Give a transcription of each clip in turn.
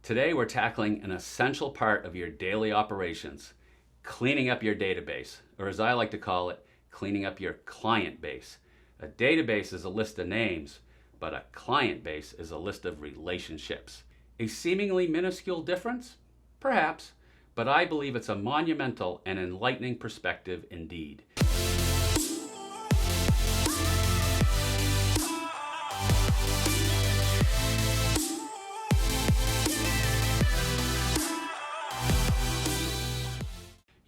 Today we're tackling an essential part of your daily operations, cleaning up your database, or as I like to call it, cleaning up your client base. A database is a list of names, but a client base is a list of relationships. A seemingly minuscule difference? Perhaps, but I believe it's a monumental and enlightening perspective indeed.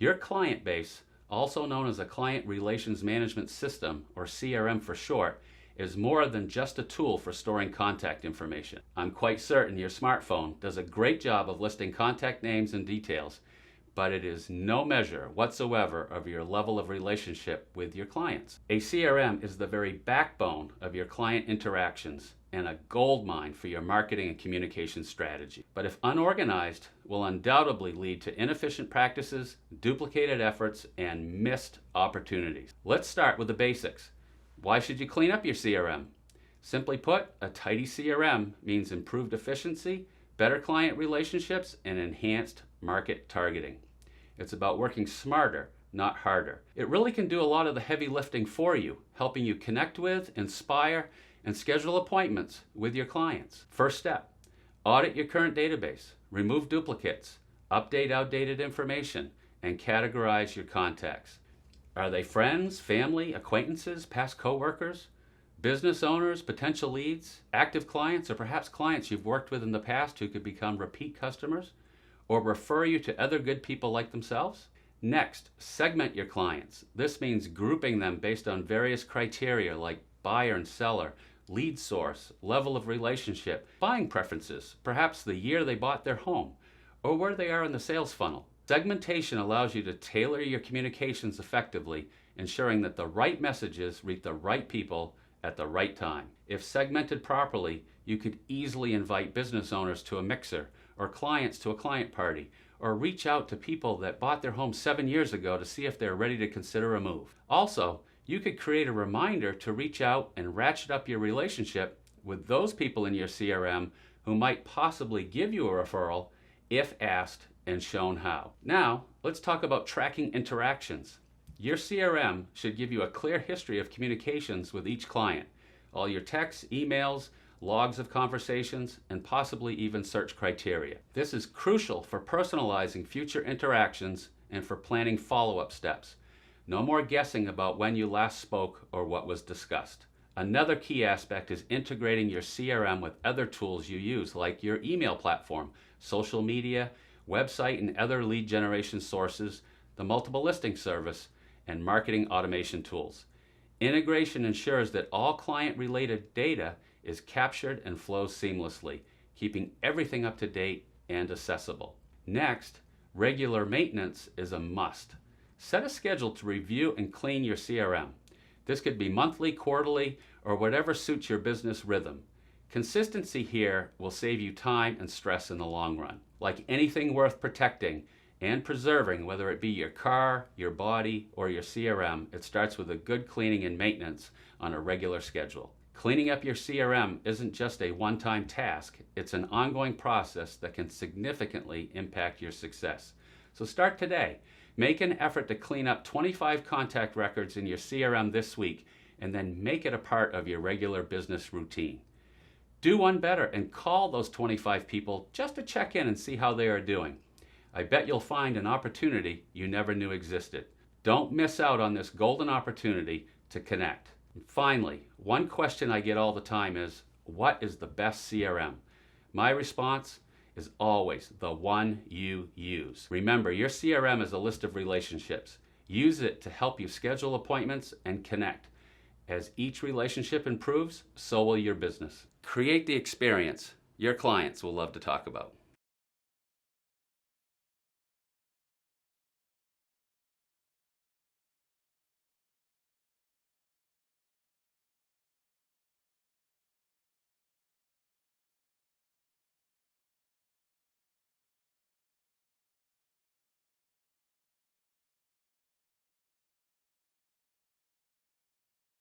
Your client base, also known as a Client Relations Management System, or CRM for short, is more than just a tool for storing contact information. I'm quite certain your smartphone does a great job of listing contact names and details, but it is no measure whatsoever of your level of relationship with your clients. A CRM is the very backbone of your client interactions and a goldmine for your marketing and communication strategy. But if unorganized, will undoubtedly lead to inefficient practices, duplicated efforts, and missed opportunities. Let's start with the basics. Why should you clean up your CRM? Simply put, a tidy CRM means improved efficiency, better client relationships, and enhanced market targeting. It's about working smarter, not harder. It really can do a lot of the heavy lifting for you, helping you connect with, inspire, and schedule appointments with your clients. First step, audit your current database, remove duplicates, update outdated information, and categorize your contacts. Are they friends, family, acquaintances, past coworkers, business owners, potential leads, active clients, or perhaps clients you've worked with in the past who could become repeat customers or refer you to other good people like themselves? Next, segment your clients. This means grouping them based on various criteria like buyer and seller, lead source, level of relationship, buying preferences, perhaps the year they bought their home, or where they are in the sales funnel. Segmentation allows you to tailor your communications effectively, ensuring that the right messages reach the right people at the right time. If segmented properly, you could easily invite business owners to a mixer, or clients to a client party, or reach out to people that bought their home 7 years ago to see if they're ready to consider a move. Also, you could create a reminder to reach out and ratchet up your relationship with those people in your CRM who might possibly give you a referral if asked and shown how. Now, let's talk about tracking interactions. Your CRM should give you a clear history of communications with each client, all your texts, emails, logs of conversations, and possibly even search criteria. This is crucial for personalizing future interactions and for planning follow-up steps. No more guessing about when you last spoke or what was discussed. Another key aspect is integrating your CRM with other tools you use, like your email platform, social media, website and other lead generation sources, the multiple listing service, and marketing automation tools. Integration ensures that all client-related data is captured and flows seamlessly, keeping everything up to date and accessible. Next, regular maintenance is a must. Set a schedule to review and clean your CRM. This could be monthly, quarterly, or whatever suits your business rhythm. Consistency here will save you time and stress in the long run. Like anything worth protecting and preserving, whether it be your car, your body, or your CRM, it starts with a good cleaning and maintenance on a regular schedule. Cleaning up your CRM isn't just a one-time task, it's an ongoing process that can significantly impact your success. So start today. Make an effort to clean up 25 contact records in your CRM this week, and then make it a part of your regular business routine. Do one better and call those 25 people just to check in and see how they are doing. I bet you'll find an opportunity you never knew existed. Don't miss out on this golden opportunity to connect. And finally, one question I get all the time is, what is the best CRM? My response is always the one you use. Remember, your CRM is a list of relationships. Use it to help you schedule appointments and connect. As each relationship improves, so will your business. Create the experience your clients will love to talk about.